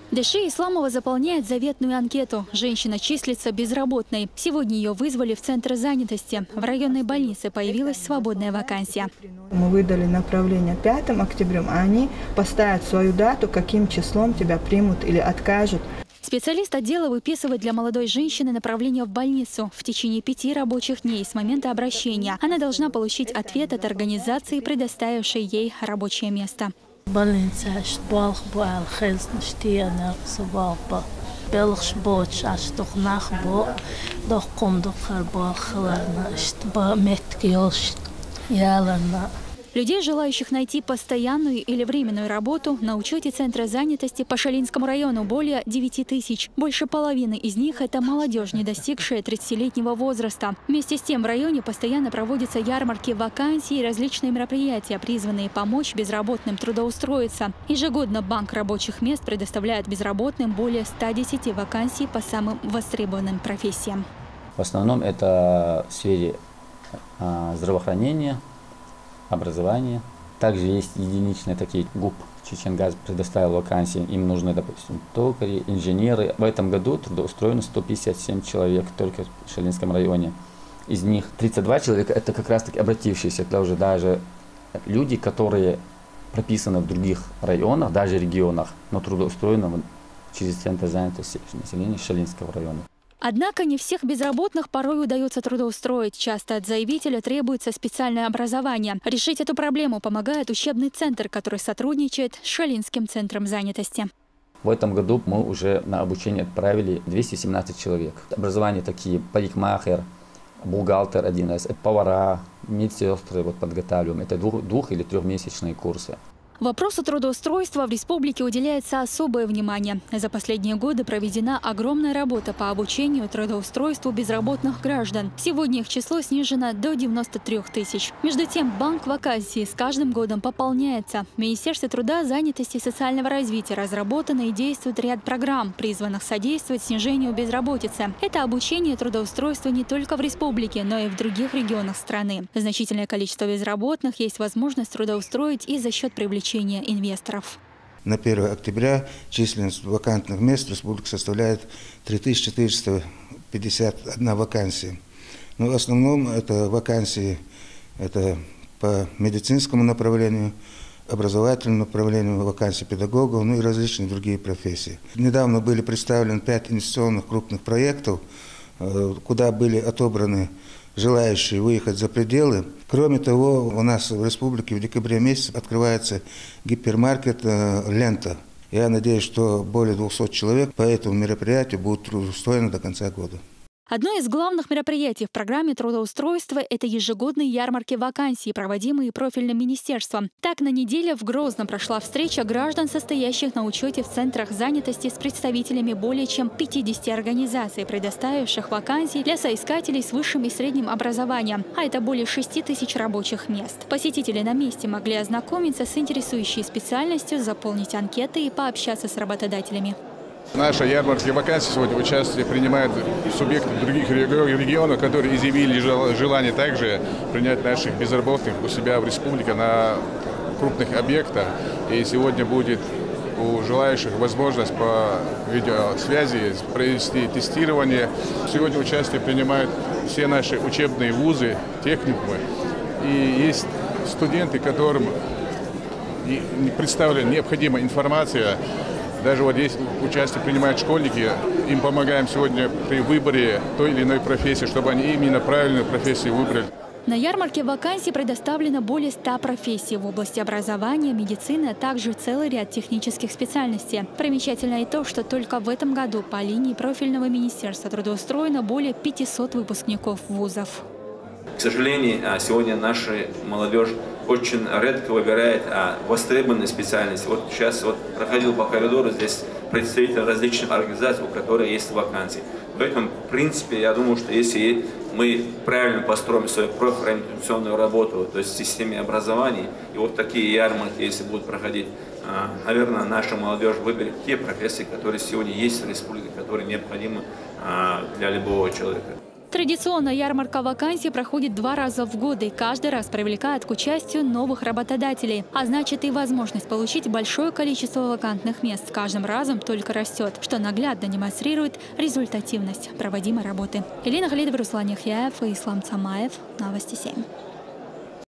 Дэши Исламова заполняет заветную анкету. Женщина числится безработной. Сегодня ее вызвали в Центр занятости. В районной больнице появилась свободная вакансия. Мы выдали направление 5 октября, а они поставят свою дату, каким числом тебя примут или откажут. Специалист отдела выписывает для молодой женщины направление в больницу. В течение 5 рабочих дней с момента обращения она должна получить ответ от организации, предоставившей ей рабочее место. Больница Людей, желающих найти постоянную или временную работу, на учете Центра занятости по Шалинскому району более 9 тысяч. Больше половины из них – это молодежь, не достигшая 30-летнего возраста. Вместе с тем в районе постоянно проводятся ярмарки вакансий и различные мероприятия, призванные помочь безработным трудоустроиться. Ежегодно Банк рабочих мест предоставляет безработным более 110 вакансий по самым востребованным профессиям. В основном это в сфере здравоохранения, образование. Также есть единичные такие ГУП. Чеченгаз предоставил вакансии. Им нужны, допустим, токари, инженеры. В этом году трудоустроено 157 человек только в Шалинском районе. Из них 32 человека это как раз таки обратившиеся. Это уже даже люди, которые прописаны в других районах, даже регионах, но трудоустроены через Центр занятости населения Шалинского района. Однако не всех безработных порой удается трудоустроить. Часто от заявителя требуется специальное образование. Решить эту проблему помогает учебный центр, который сотрудничает с Шалинским центром занятости. В этом году мы уже на обучение отправили 217 человек. Образование такие: парикмахер, бухгалтер один из, повара, медсестры подготавливаем. Это 2- или 3-месячные курсы. Вопросу трудоустройства в республике уделяется особое внимание. За последние годы проведена огромная работа по обучению и трудоустройству безработных граждан. Сегодня их число снижено до 93 тысяч. Между тем, банк вакансий с каждым годом пополняется. В Министерстве труда, занятости и социального развития разработано и действует ряд программ, призванных содействовать снижению безработицы. Это обучение и трудоустройство не только в республике, но и в других регионах страны. Значительное количество безработных есть возможность трудоустроить и за счет привлечения инвесторов. На 1 октября численность вакантных мест в республике составляет 3451 вакансия. Но в основном это вакансии по медицинскому направлению, образовательному направлению, вакансии педагогов, ну и различные другие профессии. Недавно были представлены 5 инвестиционных крупных проектов, куда были отобраны желающие выехать за пределы. Кроме того, у нас в республике в декабре месяце открывается гипермаркет «Лента». Я надеюсь, что более 200 человек по этому мероприятию будут трудоустроены до конца года. Одно из главных мероприятий в программе трудоустройства – это ежегодные ярмарки вакансий, проводимые профильным министерством. Так, на неделе в Грозном прошла встреча граждан, состоящих на учете в центрах занятости с представителями более чем 50 организаций, предоставивших вакансии для соискателей с высшим и средним образованием. А это более 6 тысяч рабочих мест. Посетители на месте могли ознакомиться с интересующей специальностью, заполнить анкеты и пообщаться с работодателями. В нашей ярмарке вакансий сегодня участие принимают субъекты других регионов, которые изъявили желание также принять наших безработных у себя в республике на крупных объектах. И сегодня будет у желающих возможность по видеосвязи провести тестирование. Сегодня участие принимают все наши учебные вузы, техникумы. И есть студенты, которым представлена необходимая информация. Даже здесь участие принимают школьники, им помогаем сегодня при выборе той или иной профессии, чтобы они именно правильную профессию выбрали. На ярмарке вакансий предоставлено более 100 профессий в области образования, медицины, а также целый ряд технических специальностей. Примечательно и то, что только в этом году по линии профильного министерства трудоустроено более 500 выпускников вузов. К сожалению, сегодня наша молодежь очень редко выбирает востребованные специальности. Вот сейчас проходил по коридору, здесь представители различных организаций, у которых есть вакансии. Поэтому, в принципе, я думаю, что если мы правильно построим свою профориентационную работу, то есть в системе образования, и вот такие ярмарки, если будут проходить, наверное, наша молодежь выберет те профессии, которые сегодня есть в республике, которые необходимы для любого человека. Традиционно ярмарка вакансий проходит 2 раза в год и каждый раз привлекает к участию новых работодателей. А значит, и возможность получить большое количество вакантных мест с каждым разом только растет, что наглядно демонстрирует результативность проводимой работы. Елена Халидова, Руслан Яхьяев и Ислам Цамаев. Новости 7.